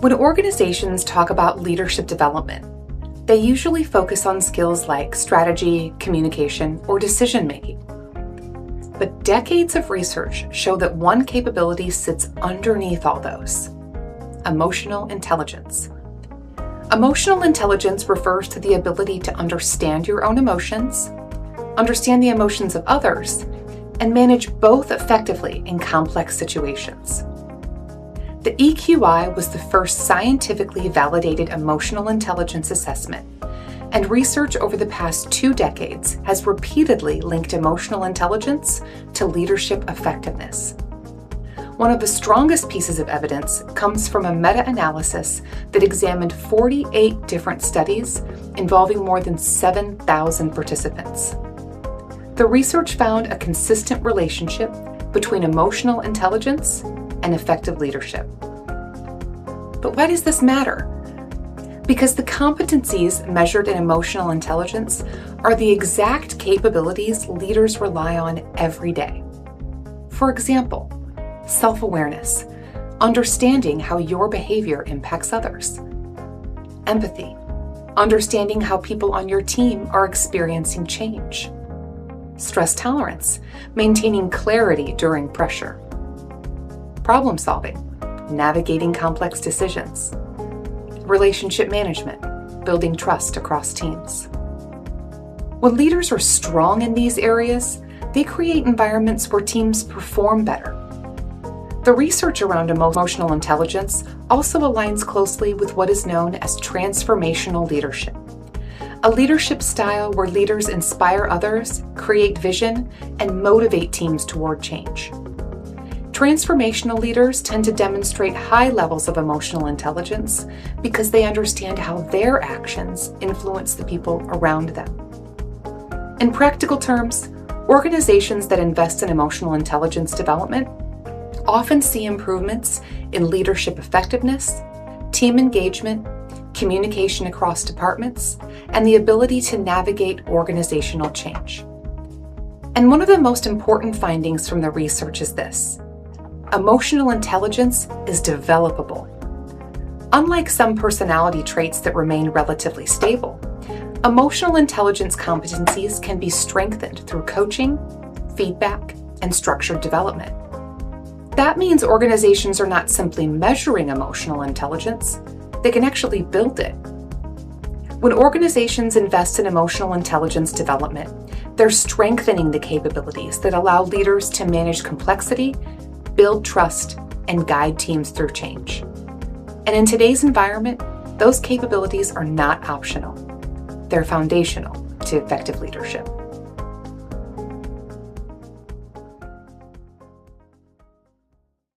When organizations talk about leadership development, they usually focus on skills like strategy, communication, or decision-making. But decades of research show that one capability sits underneath all those: emotional intelligence. Emotional intelligence refers to the ability to understand your own emotions, understand the emotions of others, and manage both effectively in complex situations. The EQI was the first scientifically validated emotional intelligence assessment, and research over the past 2 decades has repeatedly linked emotional intelligence to leadership effectiveness. One of the strongest pieces of evidence comes from a meta-analysis that examined 48 different studies involving more than 7,000 participants. The research found a consistent relationship between emotional intelligence and effective leadership. But why does this matter? Because the competencies measured in emotional intelligence are the exact capabilities leaders rely on every day. For example, self-awareness, understanding how your behavior impacts others. Empathy, understanding how people on your team are experiencing change. Stress tolerance, maintaining clarity during pressure. Problem solving, navigating complex decisions. Relationship management, building trust across teams. When leaders are strong in these areas, they create environments where teams perform better. The research around emotional intelligence also aligns closely with what is known as transformational leadership, a leadership style where leaders inspire others, create vision, and motivate teams toward change. Transformational leaders tend to demonstrate high levels of emotional intelligence because they understand how their actions influence the people around them. In practical terms, organizations that invest in emotional intelligence development often see improvements in leadership effectiveness, team engagement, communication across departments, and the ability to navigate organizational change. And one of the most important findings from the research is this: emotional intelligence is developable. Unlike some personality traits that remain relatively stable, emotional intelligence competencies can be strengthened through coaching, feedback, and structured development. That means organizations are not simply measuring emotional intelligence, they can actually build it. When organizations invest in emotional intelligence development, they're strengthening the capabilities that allow leaders to manage complexity, build trust, and guide teams through change. And in today's environment, those capabilities are not optional. They're foundational to effective leadership.